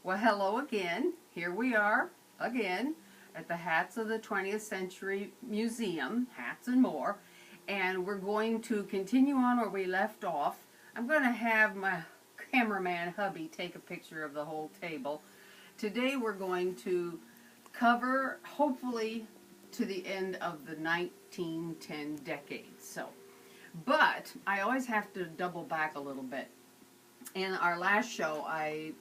Well, hello again. Here we are again at the Hats of the 20th Century Museum, Hats and More, and we're going to continue on where we left off. I'm going to have my cameraman hubby take a picture of the whole table. Today we're going to cover, hopefully, to the end of the 1910 decade. But I always have to double back a little bit. In our last show, I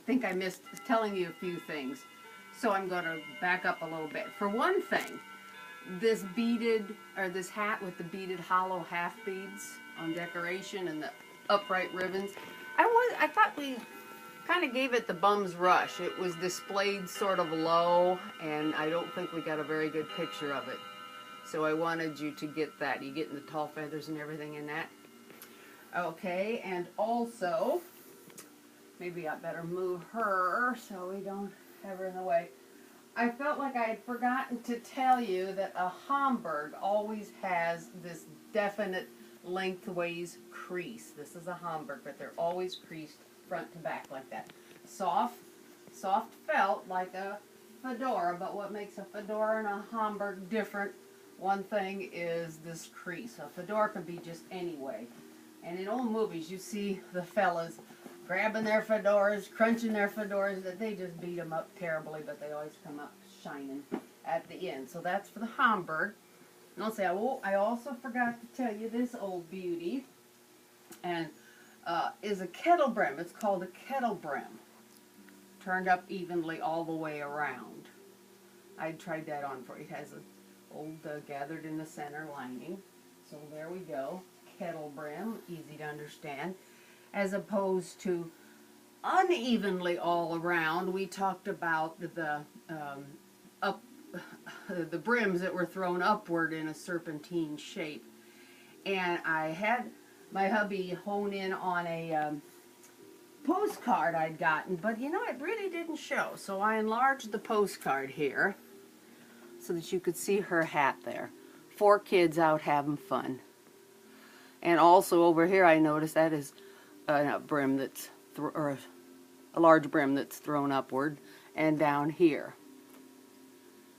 think I missed telling you a few things, so I'm going to back up a little bit. For one thing, this hat with the beaded hollow half beads on decoration and the upright ribbons, I thought we kind of gave it the bum's rush. It was displayed sort of low, and I don't think we got a very good picture of it. So I wanted you to get that. You getting the tall feathers and everything in that? Okay, and also, maybe I better move her so we don't have her in the way. I felt like I had forgotten to tell you that a Homburg always has this definite lengthways crease. This is a Homburg, but they're always creased front to back like that. Soft felt like a fedora, but what makes a fedora and a Homburg different, one thing is this crease. A fedora can be just any way. And in old movies, you see the fellas grabbing their fedoras, crunching their fedoras, that they just beat them up terribly, but they always come up shining at the end. So that's for the Homburg. And I'll say, I also forgot to tell you this old beauty, and is a kettle brim. It's called a kettle brim. Turned up evenly all the way around. I tried that on for you. It has an old gathered in the center lining. So there we go. Kettle brim, easy to understand, as opposed to unevenly all around. We talked about the brims that were thrown upward in a serpentine shape, and I had my hubby hone in on a postcard I'd gotten, but you know, it really didn't show, so I enlarged the postcard here so that you could see her hat there. 4 kids out having fun. And also over here, I noticed that is a brim that's, or a large brim that's thrown upward, and down here.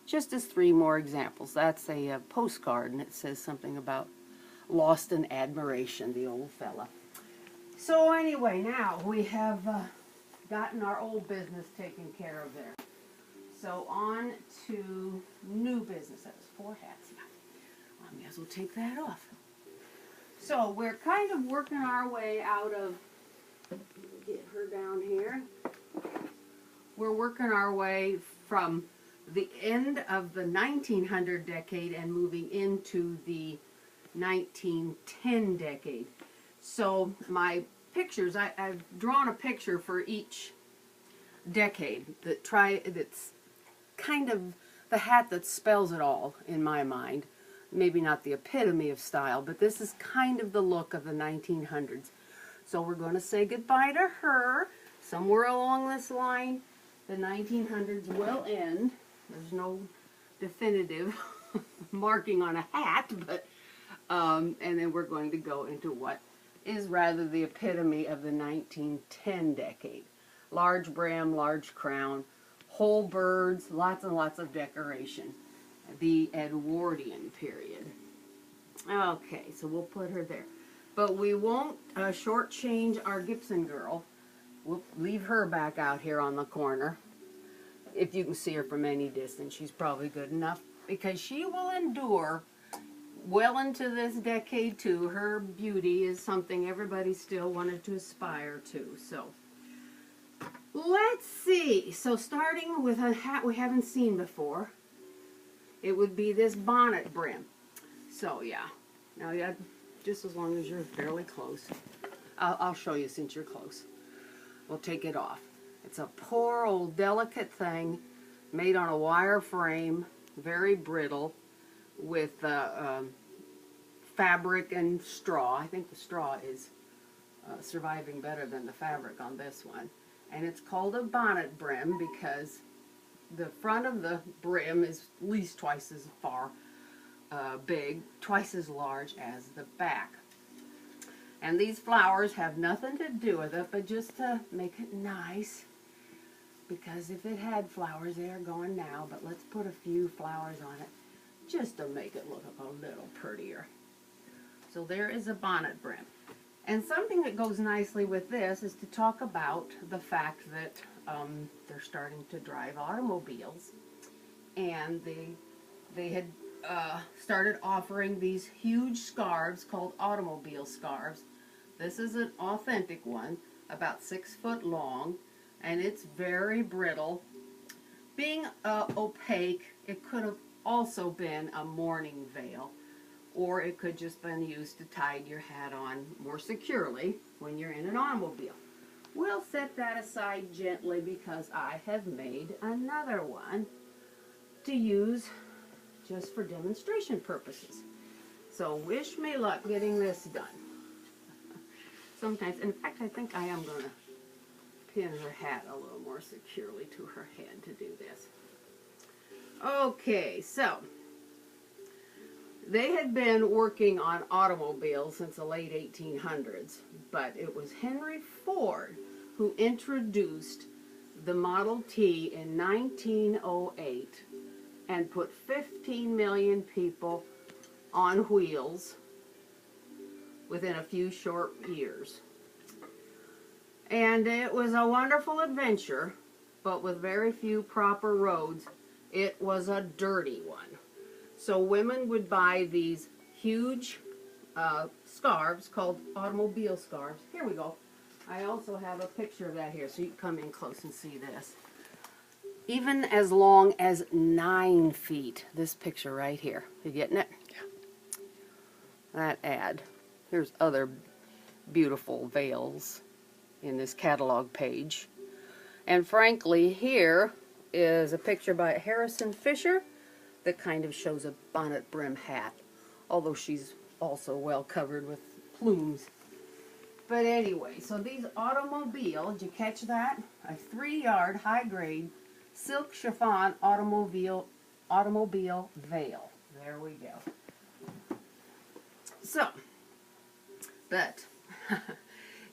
Just as 3 more examples. That's a postcard, and it says something about lost in admiration, the old fella. So anyway, now we have gotten our old business taken care of there. So on to new business. That was 4 hats. I may as well take that off. So we're kind of working our way out of, get her down here, we're working our way from the end of the 1900 decade and moving into the 1910 decade. So my pictures, I've drawn a picture for each decade that's kind of the hat that spells it all in my mind. Maybe not the epitome of style, but this is kind of the look of the 1900s. So we're going to say goodbye to her. Somewhere along this line, the 1900s will end. There's no definitive marking on a hat, but and then we're going to go into what is rather the epitome of the 1910 decade. Large brim, large crown, whole birds, lots and lots of decoration. The Edwardian period. Okay, so we'll put her there. But we won't shortchange our Gibson girl. We'll leave her back out here on the corner. If you can see her from any distance, she's probably good enough, because she will endure well into this decade too. Her beauty is something everybody still wanted to aspire to. So let's see. So starting with a hat we haven't seen before, it would be this bonnet brim. So yeah, now yeah, just as long as you're fairly close. I'll show you since you're close. We'll take it off. It's a poor old delicate thing made on a wire frame, very brittle, with fabric and straw. I think the straw is surviving better than the fabric on this one. And it's called a bonnet brim because the front of the brim is at least twice as big, twice as large as the back. And these flowers have nothing to do with it, but just to make it nice. because if it had flowers, they are gone now, but let's put a few flowers on it just to make it look a little prettier. So there is a bonnet brim. And something that goes nicely with this is to talk about the fact that they're starting to drive automobiles, and they had started offering these huge scarves called automobile scarves. This is an authentic one, about 6 foot long, and it's very brittle. Being opaque, it could have also been a mourning veil, or it could just been used to tie your hat on more securely when you're in an automobile. We'll set that aside gently because I have made another one to use just for demonstration purposes. So wish me luck getting this done. Sometimes, in fact, I think I am going to pin her hat a little more securely to her head to do this. Okay, so they had been working on automobiles since the late 1800s, but it was Henry Ford who introduced the Model T in 1908 and put 15 million people on wheels within a few short years. And it was a wonderful adventure, but with very few proper roads, it was a dirty one. So women would buy these huge scarves called automobile scarves. Here we go. I also have a picture of that here, so you can come in close and see this. Even as long as 9 feet. This picture right here. You getting it? Yeah. That ad. Here's other beautiful veils in this catalog page. And frankly, here is a picture by Harrison Fisher that kind of shows a bonnet brim hat, although she's also well covered with plumes. But anyway, so these automobile, did you catch that? A 3-yard high-grade silk chiffon automobile veil. There we go. So, but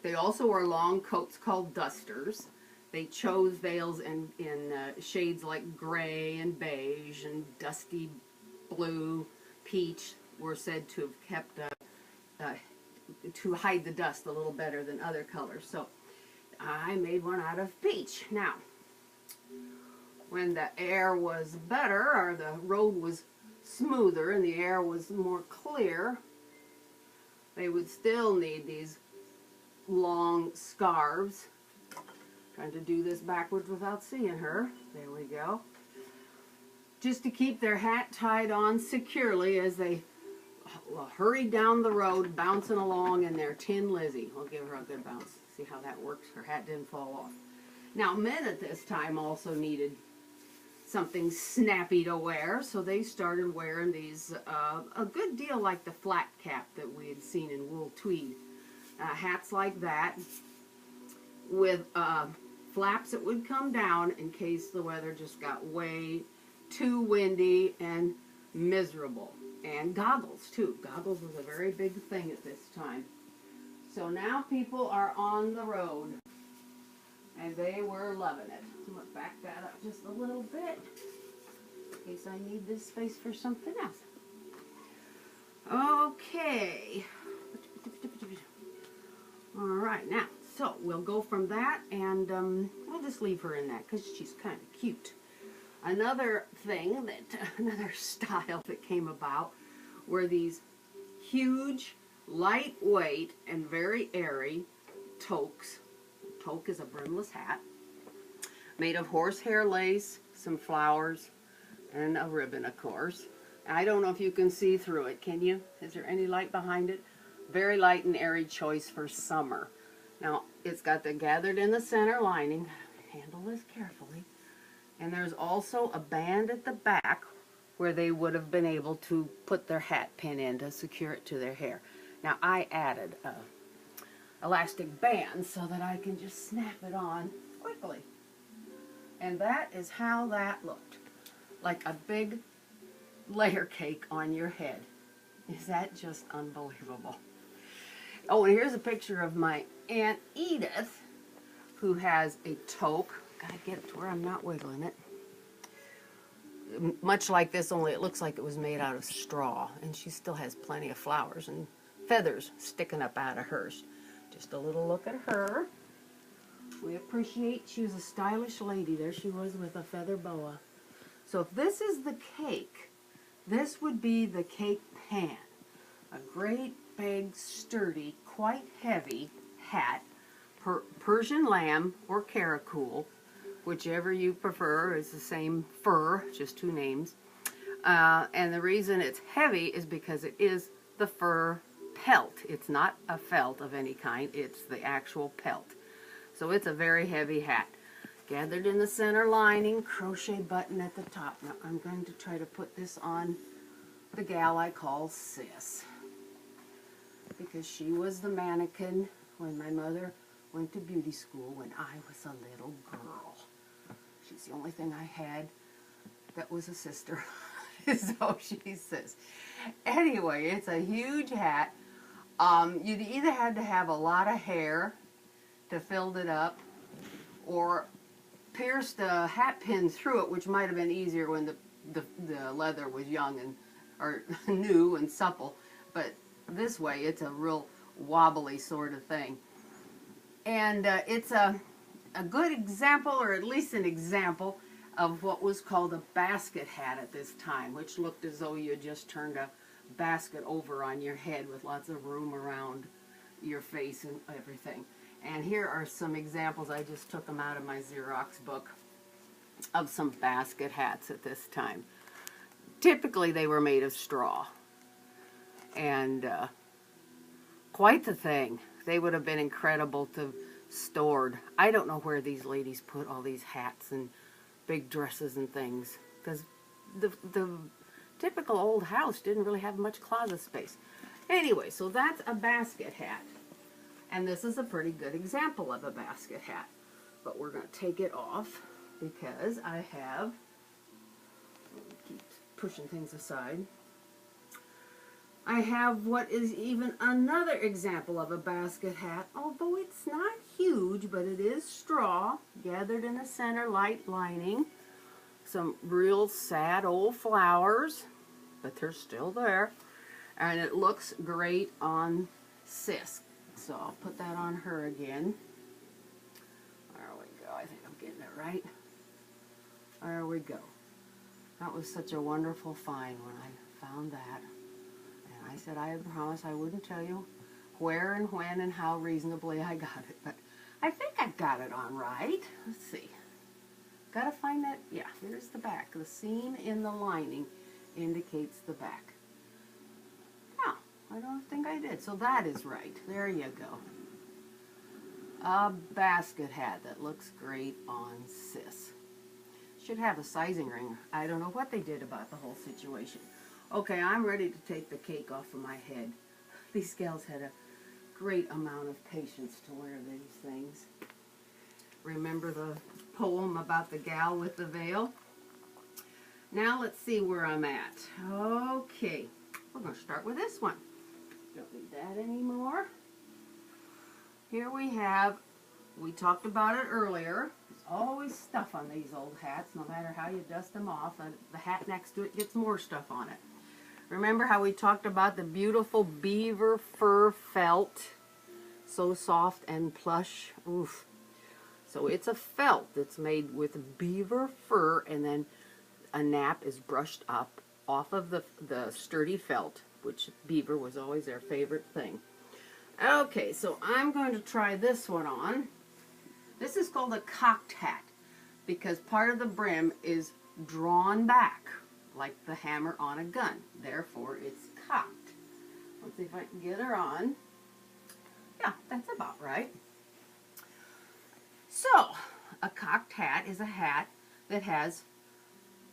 they also wore long coats called dusters. They chose veils in shades like gray and beige and dusty blue. Peach were said to have kept to hide the dust a little better than other colors. So I made one out of peach. Now, when the air was better, or the road was smoother and the air was more clear, they would still need these long scarves. Trying to do this backwards without seeing her. There we go. Just to keep their hat tied on securely as they hurried down the road, bouncing along in their Tin Lizzie. We'll give her a good bounce. See how that works. Her hat didn't fall off. Now, men at this time also needed something snappy to wear, so they started wearing these, a good deal like the flat cap that we had seen in wool tweed. Hats like that with flaps that would come down in case the weather just got way too windy and miserable. And goggles too. Goggles was a very big thing at this time. So now people are on the road, and they were loving it. I'm going to back that up just a little bit in case I need this space for something else. Okay. Alright, now, so we'll go from that, and we'll just leave her in that because she's kind of cute. Another thing another style that came about were these huge, lightweight, and very airy toques. A toque is a brimless hat made of horsehair lace, some flowers, and a ribbon, of course. I don't know if you can see through it, can you? Is there any light behind it? Very light and airy choice for summer. Now, it's got the gathered in the center lining. Handle this carefully. And there's also a band at the back where they would have been able to put their hat pin in to secure it to their hair. Now, I added a elastic band so that I can just snap it on quickly. And that is how that looked. Like a big layer cake on your head. Is that just unbelievable? Oh, and here's a picture of my Aunt Edith, who has a toque. Gotta get it to where I'm not wiggling it. Much like this, only it looks like it was made out of straw, and she still has plenty of flowers and feathers sticking up out of hers. Just a little look at her. We appreciate she was a stylish lady. There she was with a feather boa. So if this is the cake, this would be the cake pan. A great big, sturdy, quite heavy hat, Persian lamb or caracool, whichever you prefer. Is the same fur, just two names. And the reason it's heavy is because it is the fur pelt. It's not a felt of any kind, it's the actual pelt. So it's a very heavy hat. Gathered in the center lining, crochet button at the top. Now I'm going to try to put this on the gal I call Sis, because she was the mannequin when my mother went to beauty school when I was a little girl. She's the only thing I had that was a sister. So she says. Anyway, it's a huge hat. You'd either had to have a lot of hair to fill it up, or pierce the hat pin through it, which might have been easier when the leather was young and or new and supple. But this way, it's a real wobbly sort of thing. And it's a good example, or at least an example, of what was called a basket hat at this time, which looked as though you just turned a basket over on your head with lots of room around your face and everything. And here are some examples. I just took them out of my Xerox book of some basket hats at this time. Typically they were made of straw, and quite the thing. They would have been incredible to stored. I don't know where these ladies put all these hats and big dresses and things, because the typical old house didn't really have much closet space. Anyway, so that's a basket hat. And this is a pretty good example of a basket hat. But we're going to take it off because I have, keep pushing things aside, I have what is even another example of a basket hat, although it's not huge, but it is straw, gathered in the center, light lining, some real sad old flowers, but they're still there, and it looks great on Sis. So I'll put that on her again. There we go. I think I'm getting it right. There we go. That was such a wonderful find when I found that. And I said I had promised I wouldn't tell you where and when and how reasonably I got it. But I think I got it on right. Let's see. Gotta find that. Yeah, here's the back. The seam in the lining indicates the back. I don't think I did. So that is right. There you go. A basket hat that looks great on Sis. Should have a sizing ring. I don't know what they did about the whole situation. Okay, I'm ready to take the cake off of my head. These gals had a great amount of patience to wear these things. Remember the poem about the gal with the veil? Now let's see where I'm at. Okay, we're going to start with this one. Don't need that anymore. Here we have, we talked about it earlier, there's always stuff on these old hats, no matter how you dust them off, and the hat next to it gets more stuff on it. Remember how we talked about the beautiful beaver fur felt, so soft and plush? Oof. So it's a felt that's made with beaver fur, and then a nap is brushed up off of the sturdy felt, which beaver was always their favorite thing. Okay, so I'm going to try this one on. This is called a cocked hat because part of the brim is drawn back like the hammer on a gun. Therefore, it's cocked. Let's see if I can get her on. Yeah, that's about right. So, a cocked hat is a hat that has,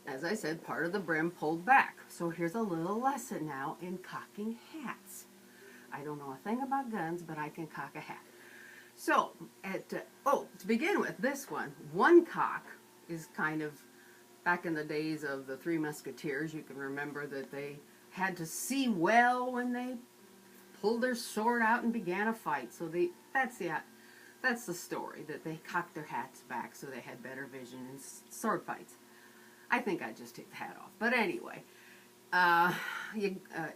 as I said, part of the brim pulled back. So here's a little lesson now in cocking hats. I don't know a thing about guns, but I can cock a hat. So, to begin with, this one cock is kind of, back in the days of the Three Musketeers, you can remember that they had to see well when they pulled their sword out and began a fight. So that's the that's the story, that they cocked their hats back so they had better vision in sword fights. I think I'd just take the hat off. But anyway,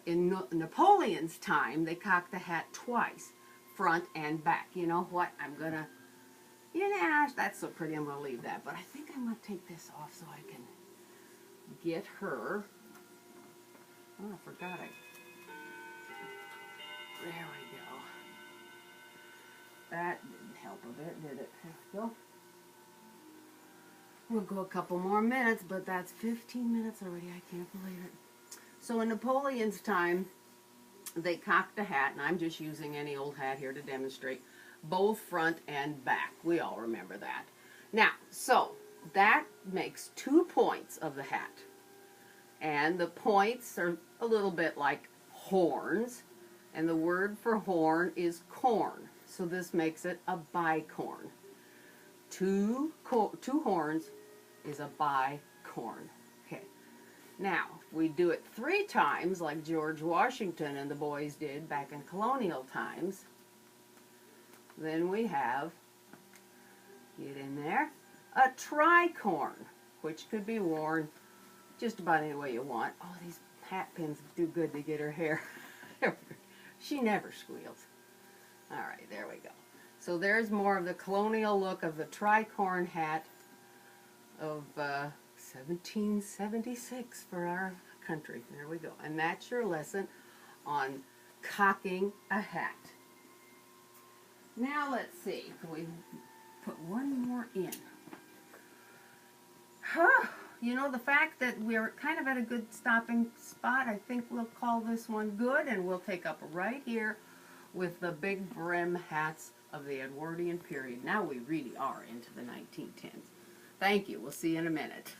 in Napoleon's time, they cocked the hat twice, front and back. You know what? That's so pretty, I'm going to leave that. But I think I'm going to take this off so I can get her. Oh, I forgot there we go. That didn't help a bit, did it? There we go. We'll go a couple more minutes, but that's 15 minutes already. I can't believe it. So in Napoleon's time, they cocked a hat, and I'm just using any old hat here to demonstrate, both front and back. We all remember that. Now, so that makes 2 points of the hat. And the points are a little bit like horns, and the word for horn is corn. So this makes it a bicorn. Two horns is a bicorn. Okay. Now, if we do it 3 times, like George Washington and the boys did back in colonial times, then we have, get in there, a tricorn, which could be worn just about any way you want. Oh, these hat pins do good to get her hair. She never squeals. All right, there we go. So there's more of the colonial look of the tricorn hat of 1776 for our country. There we go. And that's your lesson on cocking a hat. Now let's see. Can we put one more in? You know, the fact that we're kind of at a good stopping spot, I think we'll call this one good, and we'll take up right here with the big brim hats of the Edwardian period. Now we really are into the 1910s. Thank you. We'll see you in a minute.